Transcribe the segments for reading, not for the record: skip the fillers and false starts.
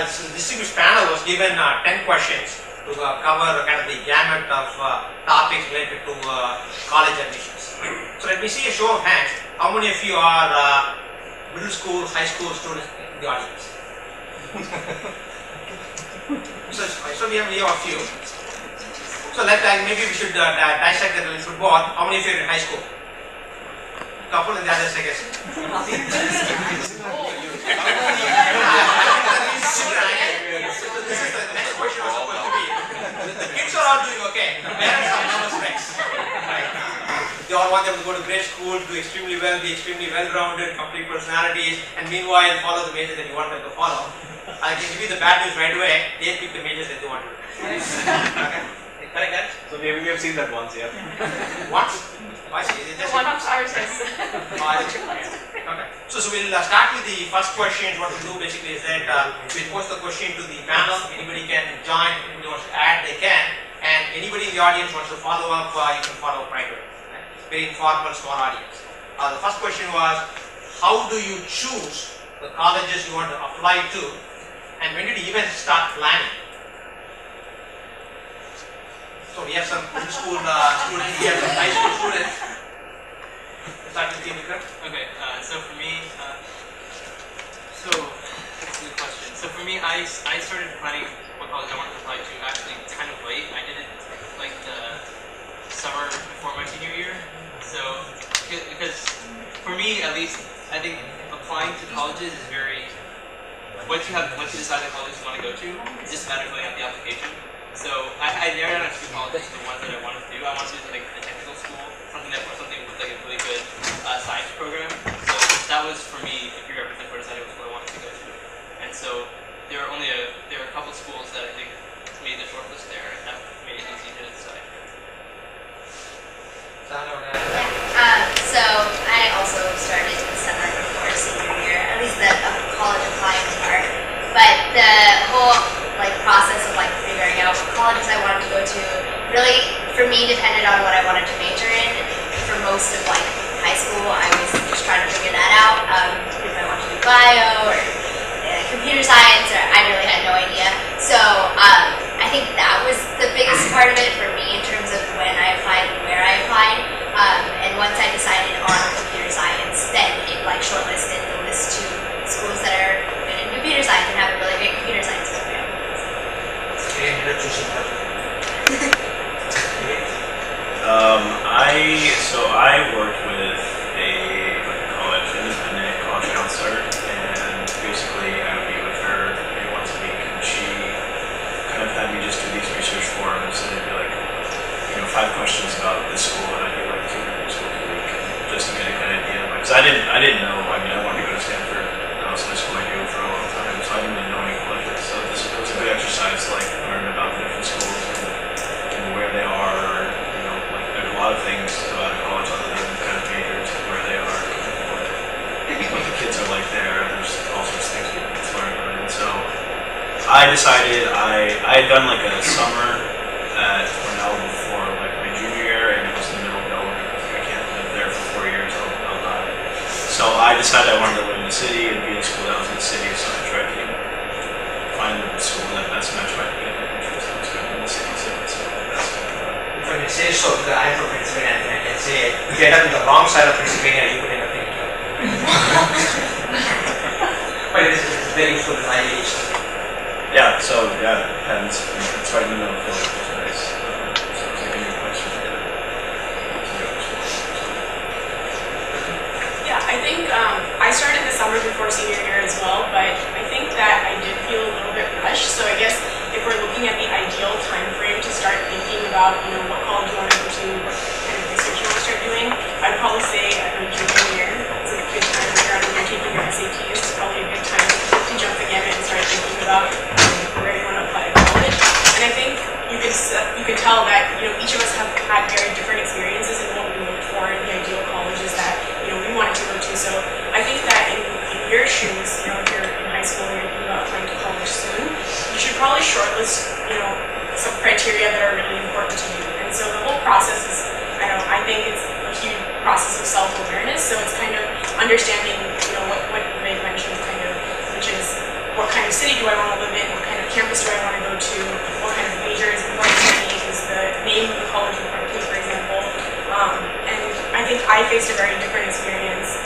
So the distinguished panel was given 10 questions to cover kind of the gamut of topics related to college admissions. So let me see a show of hands. How many of you are middle school, high school students in the audience? so we have a few. So maybe we should dissect that a little bit more. How many of you are in high school? Couple and the others, I guess. The next question was supposed to be, the kids are all doing okay. The parents are nervous wrecks. Right? They all want them to go to great school, do extremely well, be extremely well-rounded, complete personalities, and meanwhile follow the major that you want them to follow. I can give you the bad news right away. They pick the majors that they want to do. Okay? Correct, guys? So maybe we have seen that once, yeah. Once? I see. Is it just one of ours is. Okay. So we'll start with the first question. What we'll do basically is that we'll post the question to the panel. Anybody can join. If anybody wants to add, they can. And anybody in the audience wants to follow up, you can follow up right away. Right? Very informal, small audience. The first question was, how do you choose the colleges you want to apply to? And when did you even start planning? So we have some middle school students, we have some high school students. Start with you, Vikram. Okay, so for me, so that's a good question. So for me, I started planning what college I wanted to apply to actually kind of late. I did it like the summer before my senior year. So because for me at least, I think applying to colleges is very, once you decide the college you want to go to, it's just a matter of filling out the application. So I narrowed down a few colleges to the ones that I wanted to do. I wanted to do like a technical school, something with like a really good science program. So that was for me a prerequisite for deciding what I wanted to go to. And so there are a couple schools that I think made the shortlist there, and that made it easy to decide. So I also started the summer before senior year, at least the college applying part. But the whole process of figuring out what colleges I wanted to go to really, for me, depended on what I wanted to major in. For most of high school, I was just trying to figure that out. If I wanted to do bio or computer science, or I really had no idea. So I think that was the biggest part of it for me in terms of when I applied and where I applied. And once I decided on computer science, then it shortlisted the list to schools that are good in computer science and have a really great computer science program. I worked with a independent college counselor, and basically I would meet with her maybe once a week, and she kind of had me just do these research forums, and it'd be 5 questions about this school, and I'd do 2 schools a week, just to get a good idea. Because I didn't know. I wanted to go to Stanford. That was high school I knew for a long time, so I didn't really know any colleges. So it was a good exercise to learn about the different schools and where they are. There's a lot of things about a college other than kind of majors, where they are, what the kids are like there. There's all sorts of things you can learn about it. And so I decided I had done a summer at Cornell before my junior year, and it was in the middle of nowhere. I can't live there for 4 years. I'll die. So I decided I wanted to live in the city and be in a school that was in the city. So I tried to find the school that best matched my interest. I was going in the city, so that's if I can say so, because I'm from Pennsylvania, and I can say if you end up in the wrong side of Pennsylvania, you could end up in India. But it is very useful in my age. Yeah, so it depends. It's right in the middle of Philly, which is nice. So it's a new place for me to Yeah, I think I started the summer before senior year as well, but I think that I did feel a little bit rushed. So I guess if we're looking at the ideal time frame to start thinking about, what college you want to go to, what kind of research you want to start doing, I'd probably say your junior year. It's a good time around when you're taking your SATs. It's probably a good time to jump the gamut and start thinking about where you want to apply to college. And I you could tell that each of us have had very different experiences in what we looked for in the ideal colleges that we wanted to go to. So I think that in your shoes, if you're in high school and you're thinking about applying to college soon, you should probably shortlist some criteria that are really important to you. And so the whole process is, I think it's a huge process of self-awareness. So it's kind of understanding what Meg mentioned, which is what kind of city do I want to live in, what kind of campus do I want to go to, what kind of major is important to me, is the name of the college important to me, for example. And I think I faced a very different experience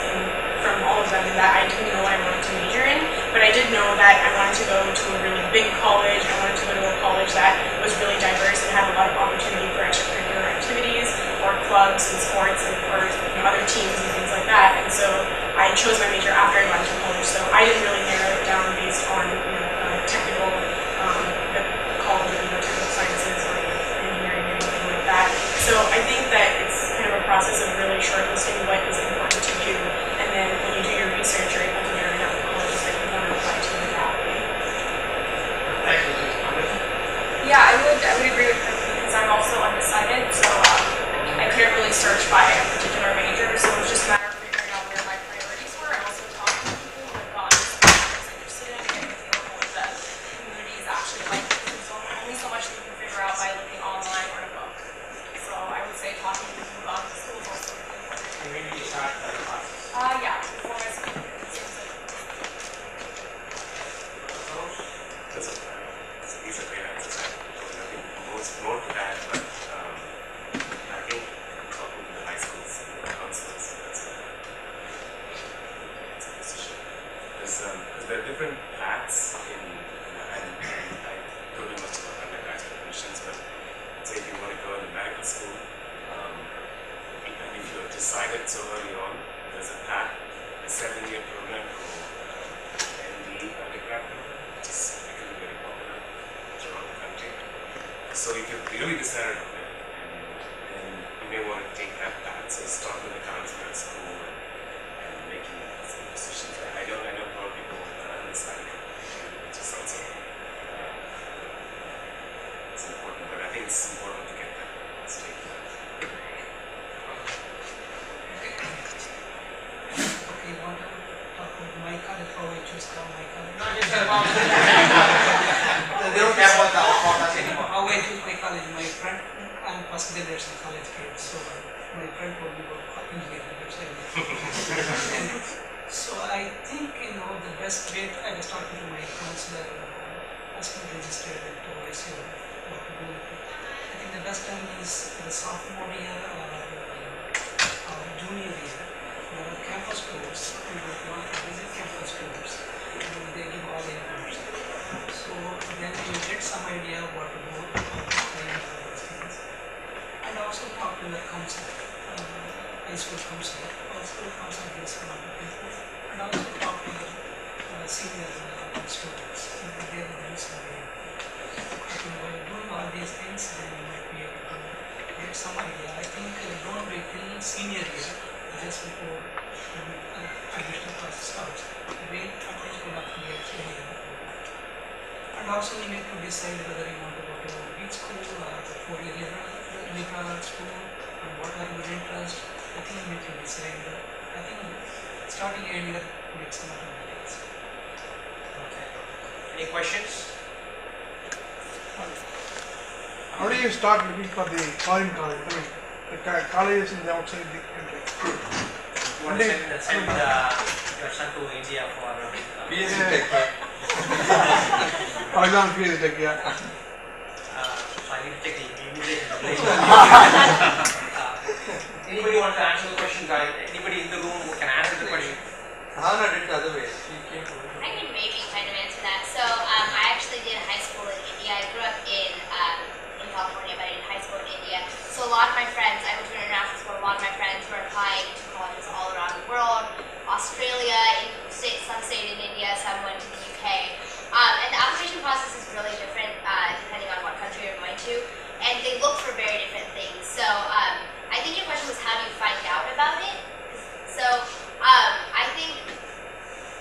from all of them in that I didn't know what I wanted to major in, but I did know that I wanted to go to a really big college. I wanted to go to a college that was really diverse and had a lot of opportunity for extracurricular activities or clubs and sports or other teams and things like that. And so I chose my major after I went to college. So I didn't really narrow it down based on technical college of technical sciences or engineering or anything like that. So I think that it's kind of a process of really shortlisting what is important to you, and then when you do your research, you're able to narrow down the colleges that you want to apply to in that way. Thank you. Yeah, I would agree with them because I'm also undecided, so I couldn't really search by a particular major, so it was just a matter of figuring out where my priorities were. I also talked to people who had gone to schools I was interested in, getting a feel for what the community is actually like. There's only so much that you can figure out by looking online or in a book. So I would say talking to people who've gone to school is also really important. And when did you start the process? Yeah, before my school. It seems like That's these are great answers. Nothing more to add, but I think talking to the high schools, the counselors, that's a decision. Because there are different paths in, and I don't know much about undergraduate admissions, but say if you want to go into medical school, and if you're decided so early on, there's a path, a 7-year program called MD undergrad program, which is becoming very popular throughout the country. So if you're really decided on it, then you may want to take that path. So start with a counselor at school and making some decisions. I know a lot of people are undecided, which is also it's important. But I think it's important to get that straight. Okay, you want to talk about my college, how I choose my college? They don't care about us anymore. How I choose my college, my friend, I'm first generation college kid, so my friend told me about engineering, which I and so I think, the best way, I was talking to my counselor, asked me to register at OSU, what to do. I think the best time is the sophomore year or junior year. There are campus tours, you want to visit campus tours, they give all the information. So then you get some idea what to do, how to train, all those things. And also talk to the counselor, high school counselor. School counselor gives some other people. And also talk to the senior students. They will give some idea. I think by doing all these things, then you might be able to get some idea. I think don't wait till senior year, just before admission process starts. Wait at least 1 or 2 years earlier. And also you need to decide whether you want to go to beach school or 4-year liberal school and what are your interests. I think you need to decide. I think starting earlier makes a lot of difference. Okay. Any questions? How do you start looking for the foreign college? I mean, the colleges in the outside the country. You want to send your son to India for PhD Yeah. tech, right? For example, PhD tech, yeah. So I need to check the immigration. Anybody want to answer the question, guys? Anybody in the room who can answer the question? Hana did it the other way. I can maybe kind of answer that. So I actually did high school in India. I grew up in California, but I did high school in India. So a lot of my friends, I went to an international school, a lot of my friends were applying to colleges all around the world. Australia, some stayed in India, some went to the UK. And the application process is really different depending on what country you're going to. And they look for very different things. So I think your question was how do you find out about it? So I think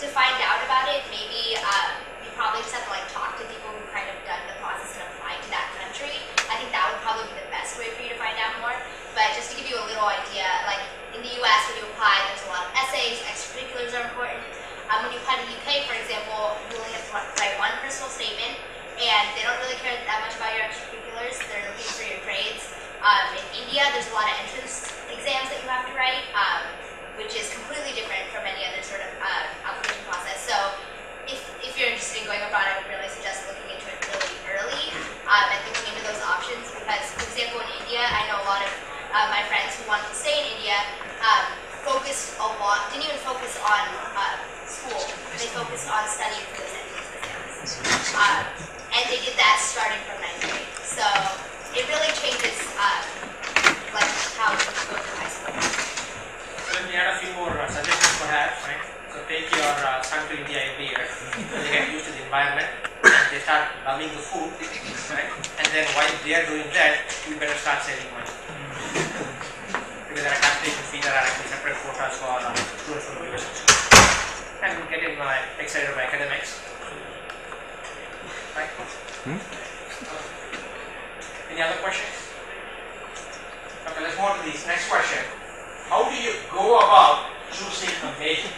to find out about it, maybe you probably just have to talk to people who kind of done the process and applied to that country. I think and looking into those options because, for example, in India, I know a lot of my friends who wanted to stay in India focused a lot, didn't even focus on school, they focused on studying for those entrance exams. And they did that starting from 9th grade. So it really changes like how you go to high school. So let me add a few more suggestions perhaps, right? So take your son to India every year, they get used to the environment, and they start loving the food, right? And then while they are doing that, you better start saving money. Because there are capitation fees, there are actually separate quotas for students from university. And getting excited by academics. Right? Any other questions? Okay, let's move on to this next question. How do you go about choosing a major?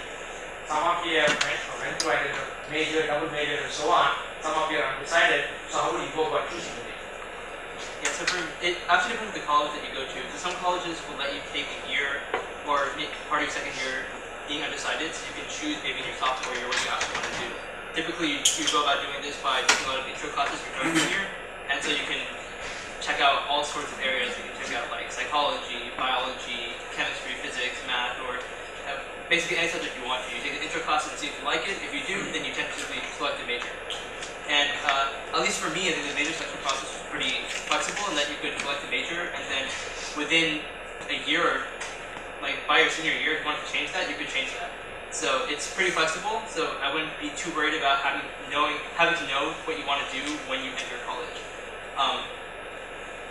Some of you have went through either major, double major, and so on. Some of you are undecided. So how do you go about choosing a major? Yeah, so it actually depends on the college that you go to. So some colleges will let you take a year or part of your second year being undecided, so you can choose maybe in your sophomore year what you actually want to do. Typically, you go about doing this by taking a lot of intro classes your freshman year, and so you can check out all sorts of areas. You can check out like psychology, biology, chemistry, physics, math, or basically any subject you want to. You take the intro classes and see if you like it. If you do, then you tentatively select a major. And at least for me, I think the major selection process was pretty flexible in that you could select a major, and then within a year, like by your senior year, if you wanted to change that, you could change that. So it's pretty flexible. So I wouldn't be too worried about having to know what you want to do when you enter college.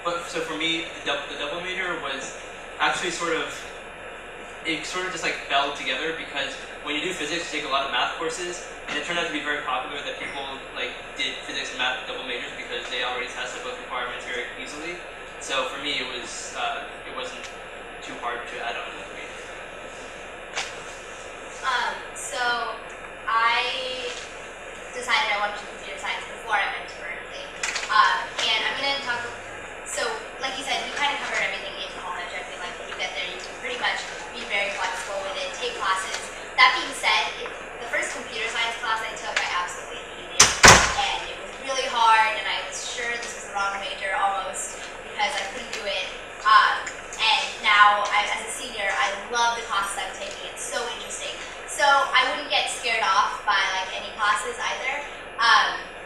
But so for me, the double major was actually it sort of just like fell together because when you do physics, you take a lot of math courses, and it turned out to be very popular that people like did physics and math double majors because they already tested both requirements very easily. So for me, it wasn't too hard to add on another major. So I decided I wanted to do computer science before I went to Berkeley. And I'm going to talk, so like you said, you kind of covered everything in college. I feel like when you get there, you can pretty much be very flexible with it, take classes. That being said, the first computer science class I took, I absolutely hated. And it was really hard, and I was sure this was the wrong major almost because I couldn't do it. And now, as a senior, I love the classes I'm taking. It's so interesting. So I wouldn't get scared off by like any classes either.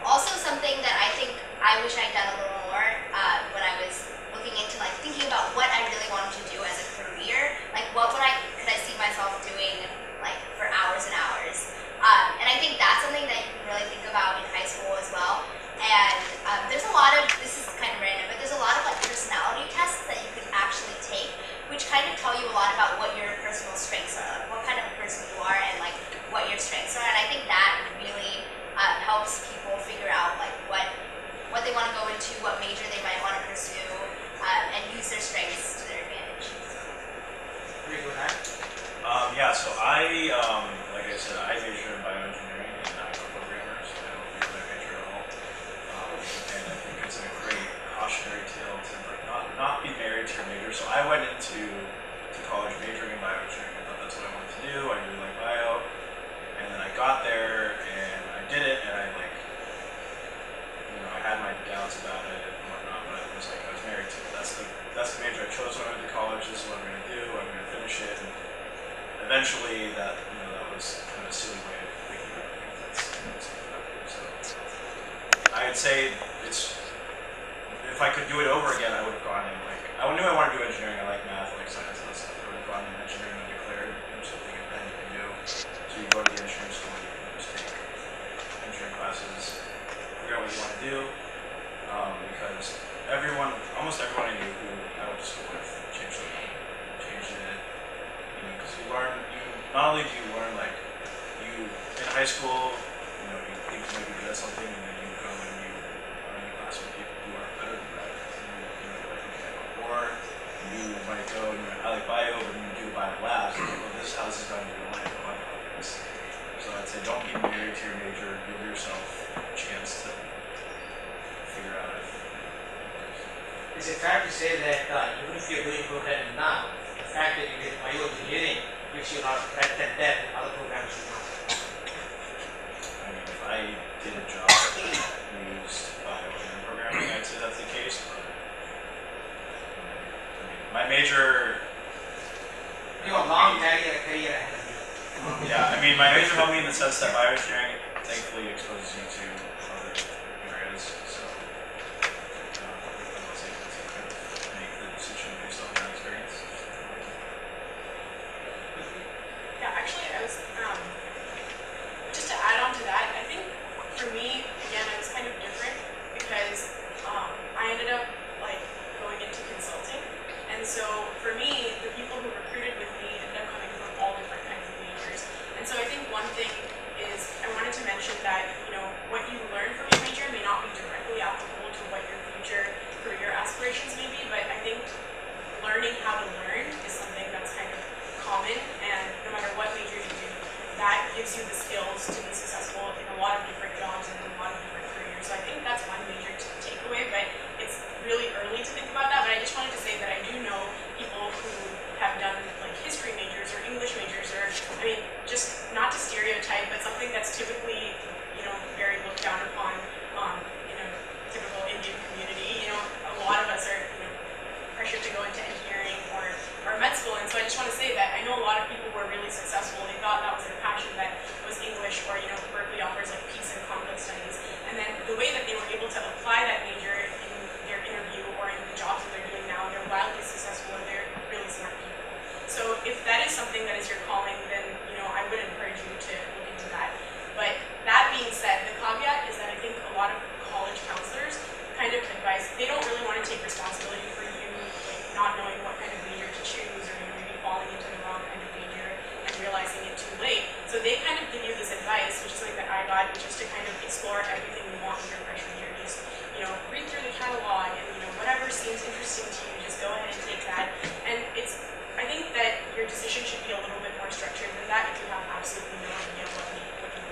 Also, something that I think I wish I'd done a little more when I was looking into like thinking about what I really wanted to do as a career. Like, what could I see myself doing like for hours and hours? And I think that's something that you can really think about in high school as well. And there's a lot of, this is kind of random, but there's a lot of like personality tests that you can actually take, which kind of tell you a lot about what your personal strengths are, like what kind of a person you are and like what your strengths are. And I think that really helps people figure out like what they want to go into, what major they might want to pursue, and use their strengths to their advantage. Agree with that? Yeah, so I, like I said, I majored in bioengineering and I'm a programmer, so I don't feel that major at all. And I think it's a great cautionary tale to like not be married to your major. So I went into college majoring in bioengineering. I thought that's what I wanted to do. I really like bio. And then I got there and I did it and I like, I had my doubts about it and whatnot, but I was married to it. That's the major I chose when I went to college. This is what I'm going to do. I'm going to finish it. And eventually that was kind of a silly way of thinking about things. That's productive. So I'd say if I could do it over again, I would have gone in I knew I wanted to do engineering. I like math, I like science, and that stuff. I would have gone in engineering and declared something that you can do. So you go to the engineering school, you can just take engineering classes, figure out what you want to do, because almost everyone I knew who I went to school with changed it. Because you learn, not only do you learn in high school, you think you might be good at something, and then you go and you are in a class with people who are better than that, and you're like, okay, or you might go and you're like, I like bio, but then you do bio labs, and you're like, well, this is how this is going to be in life, I like this. So I'd say don't be married to your major, give yourself a chance to figure out if Is it fair to say that even if you're doing program now, the fact that you did bioengineering makes you not better than that other programs you do? I mean, if I did a job that used bioengineering programming, I'd major, You have a long career ahead of you. yeah, I mean, my major helped me in the sense that bioengineering thankfully exposes you to other areas, so I was able to kind of make the decision based on that experience. Yeah, actually, I was, just to add on to that, I think for me, again, I was kind of different because I ended up like going into consulting. And so for me, the people who recruited with me ended up coming from all different kinds of majors. And so I think one thing is I wanted to mention that, you know, what you learn from your major may not be directly applicable to what your future career aspirations may be, but I think learning how to learn is something that's kind of common, and no matter what major you do, that gives you the skills to be successful in a lot of different jobs and in a lot of different careers. So I think that's one major to take away, but it's really early to think about that. But I just wanted to say that I do know people who have done like history majors or English majors, or I mean, just not to stereotype, but something that's typically, you know, very looked down upon in a typical Indian community. You know, a lot of us are, you know, pressured to go into engineering or med school, and so I just want to say that I know a lot of people were really successful. They thought that was their passion, that was English, or, you know, Berkeley offers like peace and conflict studies, and then the way that they were able to apply that major in their interview or in the jobs that they're doing now, they're wildly successful and they're really smart people. So if that is something that is your calling, then, you know, I would encourage you to look into that. But that being said, the caveat is that I think a lot of college counselors kind of advise, they don't really want to take responsibility for you like not knowing what kind of major to choose, or, you know, maybe falling into the wrong kind of major and realizing it too late. So they kind of give you this advice, which is something that I got, which is to kind of explore everything you want in your freshman year. Just, you know, read through the catalog, and, you know, whatever seems interesting to you, just go ahead and take that. And I think that your decision should be a little bit more structured than that if you have absolutely no idea what you want to do.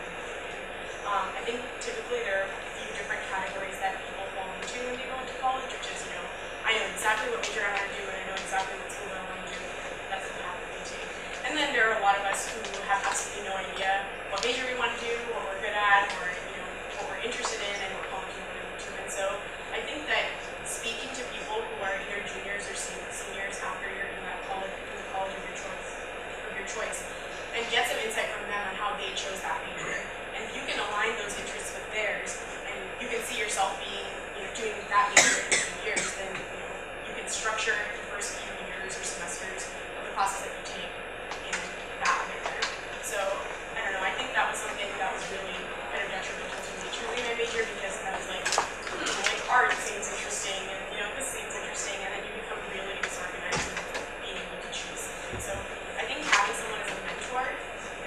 I think typically there are a few different categories that people fall into when they go into college, which is, you know, I know exactly what major I want to do, and I know exactly what school I want to do. That's the path that we take. And then there are a lot of us who have absolutely no idea what major we want to do, what we're good at, or, you know, what we're interested in, and what college we want to go to. And so I think that speaking to people who are either juniors or seniors after you're in that college, in the college of your choice, and get some insight from them on how they chose that major. And if you can align those interests with theirs, and you can see yourself being, you know, doing that major in 2 years, then, you know, you can structure the first few years or semesters of the classes that you take in that major. So I don't know, I think that was something that was really kind of detrimental to me choosing my major, because I was like, like art seems interesting, and, you know, this seems interesting, and then you become really disorganized in being able to choose something. So I think having someone as a mentor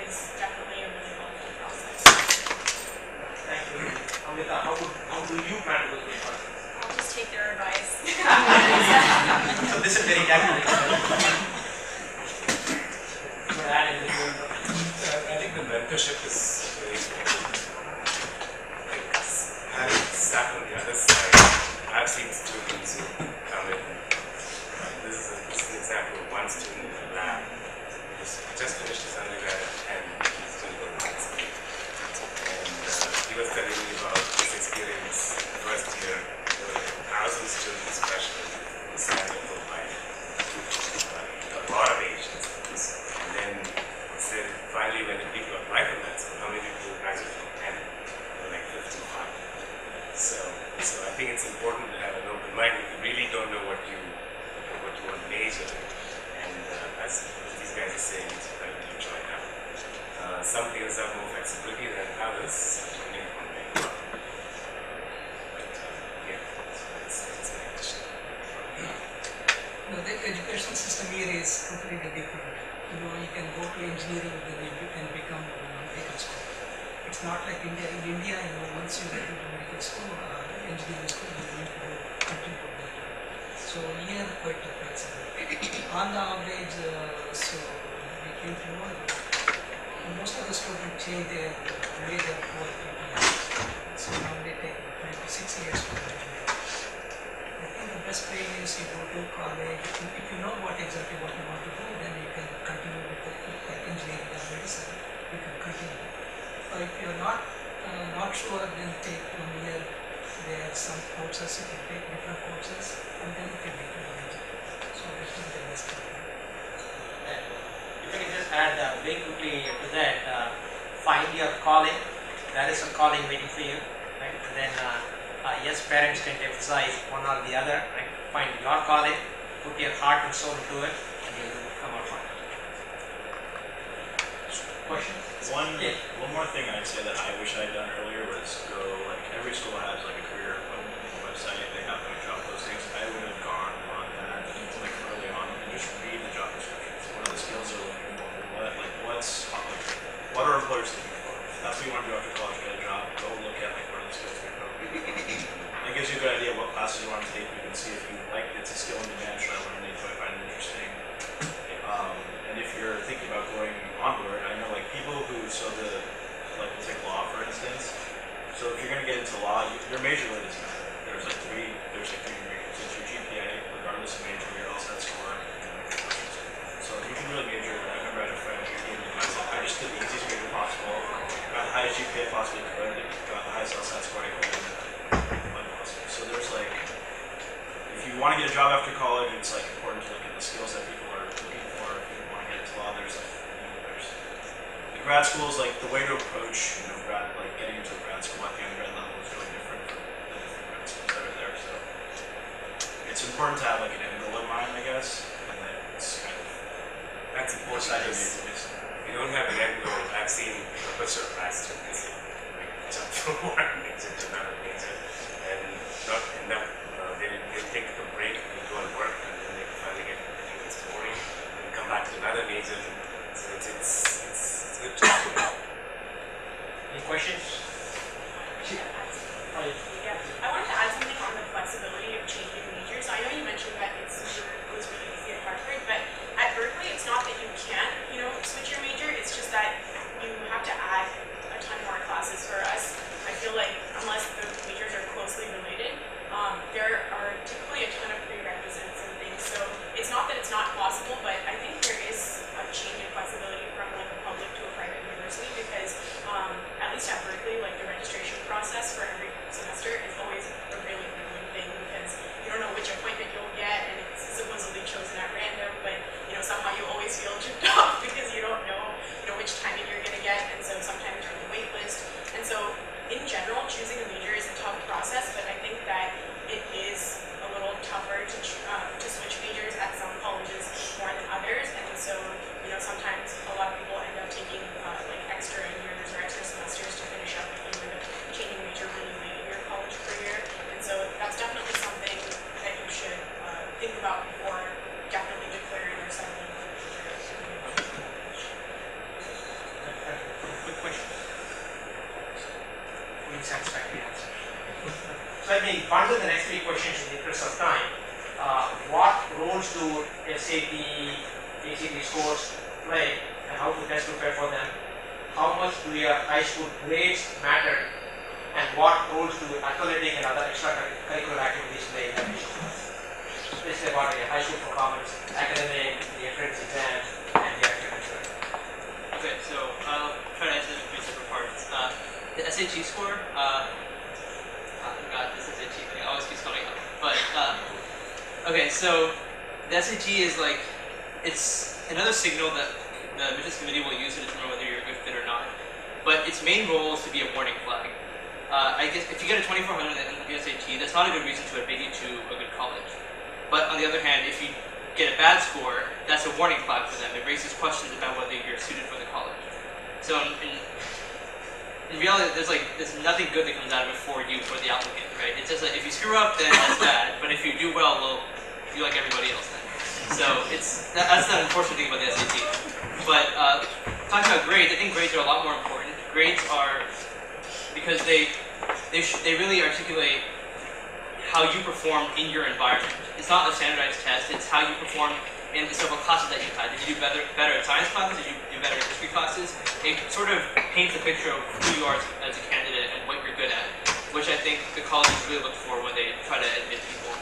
is definitely a really helpful process. Thank you. Amrita, how do you plan to do this process? I'll just take their advice. So this is very calculated. I think the mentorship is very important. Like, having sat on the other side, I've seen students who come in. This is an example of one student in the lab who just finished his undergrad and he's going to go to med school. And he was telling me about his experience the first year. There were 1,000 students, freshmen, who signed up for mine. A lot of Asians. And then he said, finally, when the people apply for med school, how many people graduate from Penn? There were like 55. So I think it's important to have an open mind if you really don't know what you want to major in. And as these guys are saying, it's better to try it out. Some fields have more flexibility than others, depending on where you are. But yeah, so it's an addition. No, the education system here is completely different. You know, you can go to engineering, then you can become medical school. It's not like India. In India, you know, once you get into medical school, engineering school, you need to continue to that. So here, quite flexible. On the average, so we came to know that most of the students change their way they work. So now they take 26 years to graduate. I think the best way is you go to college. If you know exactly what you want to do, then you can continue with the engineering or medicine. You can continue. Or if you're not sure, then take 1 year. There are some courses you can take different courses, and then you can make a major. So in the best company. If I can just add very quickly to that, find your calling. There is a calling waiting for you, right? And then, yes, parents can emphasize one or the other, right? Find your calling, put your heart and soul into it, and you will come out fine. Questions? One more thing I'd say that I wish I'd done earlier was go, like, every school has like a career website, they have like job postings. I would have gone on that like early on and just read the job descriptions. What are the skills they're looking for? What are employers looking for? If that's what you want to do after college, get a job, go look at like what are the skills they're looking for. It gives you a good idea of what classes you want to take. You can see if you like it's a skill in demand, should I learn it, do I find it interesting? And if you're thinking about going onward, I know like people who like take law for instance. So if you're going to get into law, your major really doesn't matter. There's like three majors. It's your GPA, regardless of major, your LSAT score, and questions. So you can really major. I remember I had a friend who gave me advice. I just did the easiest major possible, got the highest GPA possibly could, got the highest LSAT score I could, and went possible. So there's like, if you want to get a job after college, it's like important to look at the skills that people are looking for. If you want to get into law, there's like, there's the grad school is like the way to approach, getting into a grad school at the undergrad level is really different from the different grad schools that are there. So it's important to have like an end goal in mind, I guess, and then it's kind of That's important because if you don't have an end goal, I've seen a bunch of grad students like jump from one major to another major and not end up, they take a break and go and work and then they finally get everything that's boring and come back to another major. So it's good to Any questions? Yeah, I wanted to add something on the flexibility of changing majors. I know you mentioned that it was really easy at Harvard, but at Berkeley, it's not that you can't, switch your major. It's just that you have to add a ton more classes for us. I feel like unless the majors are closely related, there are typically a ton of prerequisites and things. So it's not that it's not possible, but I think there is a change in flexibility from like a public to a private university because at least at Berkeley, like the registration process for every semester is always a really thing because you don't know which appointment you'll get and it's supposedly chosen at random, but somehow you always feel chipped off because you don't know which timing you're going to get, and so sometimes you're on the wait list. And so in general, choosing a major is a tough process, but I think that it is a little tougher to switch majors at some colleges more than others, and so sometimes a lot of people end up taking like extra years or extra semesters to finish up if you end up changing major really late in your college career, and so that's definitely something that you should think about before definitely declaring or settling on a major. Quick question. Fully satisfactory answer. So let me bundle the next three questions in the interest of time. What roles do SAT, ACT scores play and how to best prepare for them? How much do your high school grades matter? And what roles do athletic and other extracurricular activities play in admission? Basically about your high school performance, academic, the entrance exams, and the extracurricular. Okay, so I'll try to answer them in three separate parts. The SAT score, God, this SAT thing, I always keeps coming up. But, okay, so the SAT is like, it's another signal that the admissions committee will use to determine whether you're a good fit or not. But its main role is to be a warning flag. I guess if you get a 2400 in the SAT, that's not a good reason to admit you to a good college. But on the other hand, if you get a bad score, that's a warning flag for them. It raises questions about whether you're suited for the college. So in reality, there's nothing good that comes out of it for you, for the applicant, right? It's just like if you screw up, then that's bad. But if you do well, you're like everybody else then. So that's the unfortunate thing about the SAT. But talking about grades, I think grades are a lot more important. Grades are because they really articulate how you perform in your environment. It's not a standardized test, it's how you perform in the several classes that you've had. Did you do better at science classes? Did you do better at history classes? It sort of paints a picture of who you are as a candidate and what you're good at, which I think the colleges really look for when they try to admit people.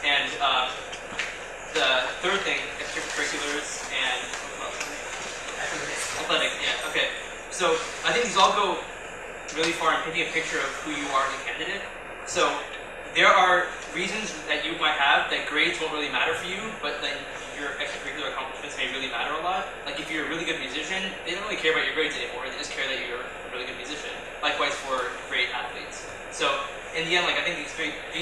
And the third thing, extracurriculars and athletic, yeah, okay. So I think these all go really far in painting a picture of who you are as a candidate. So there are reasons that you might have that grades won't really matter for you, but then in the end, like I think these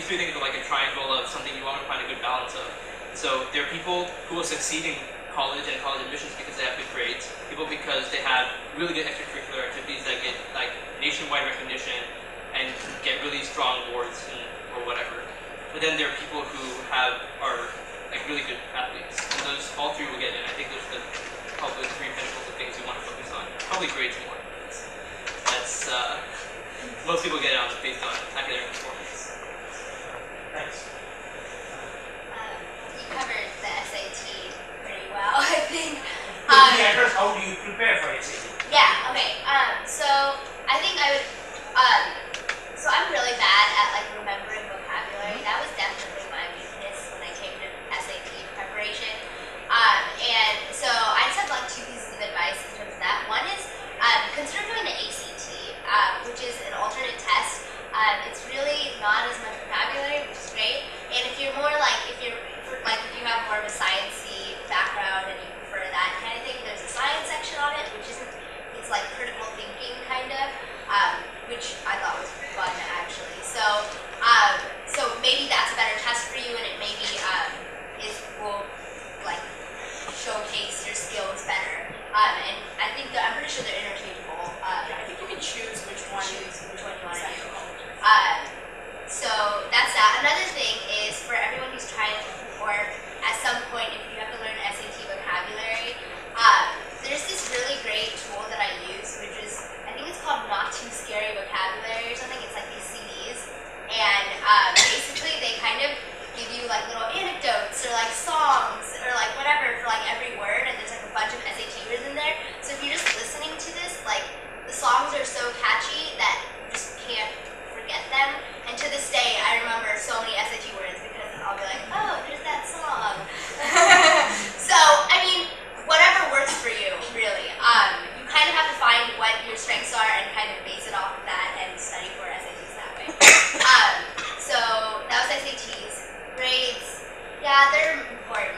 three things are like a triangle of something you want to find a good balance of. So there are people who will succeed in college and college admissions because they have good grades, people because they have really good extracurricular activities that get like nationwide recognition and get really strong awards or whatever. But then there are people who are like really good athletes, and those all three will get in. I think those are probably the three pinnacles of things you want to focus on. Probably grades more. That's most people get it on based on academic performance. Thanks. You covered the SAT pretty well, I think. Could you address how do you prepare for SAT? Yeah, okay. So I think I would, so I'm really bad at like remembering vocabulary. That was definitely my weakness when I came to SAT preparation. And so I just have like two pieces of advice in terms of that. One is consider doing the ACT, which is an alternate test. It's really not as much vocabulary, which is great. And if you're more like, if you have more of a sciencey background and you prefer that kind of thing, there's a science section on it, which isn't, it's like critical thinking kind of, which I thought was fun actually. So, so maybe that's a better test for you, and it maybe will like showcase your skills better. And I think I'm pretty sure they're interchangeable. Yeah, I think you can choose which one you want to do. Uh, So that's that. Another thing is for everyone who's trying to, or at some point if you have to learn SAT vocabulary, there's this really great tool that I use, which is, I think it's called Not Too Scary Vocabulary or something. It's like these CDs, and basically they kind of give you like little anecdotes or like songs or like whatever for like every word, and there's like a bunch of SAT words in there. So if you're just listening to this, like the songs are so catchy that you just can't forget them. And to this day, I remember so many SAT words because I'll be like, oh, there's that song. So, I mean, whatever works for you, really. You kind of have to find what your strengths are and kind of base it off of that and study for SATs that way. So, that was SATs. Grades, yeah, they're important.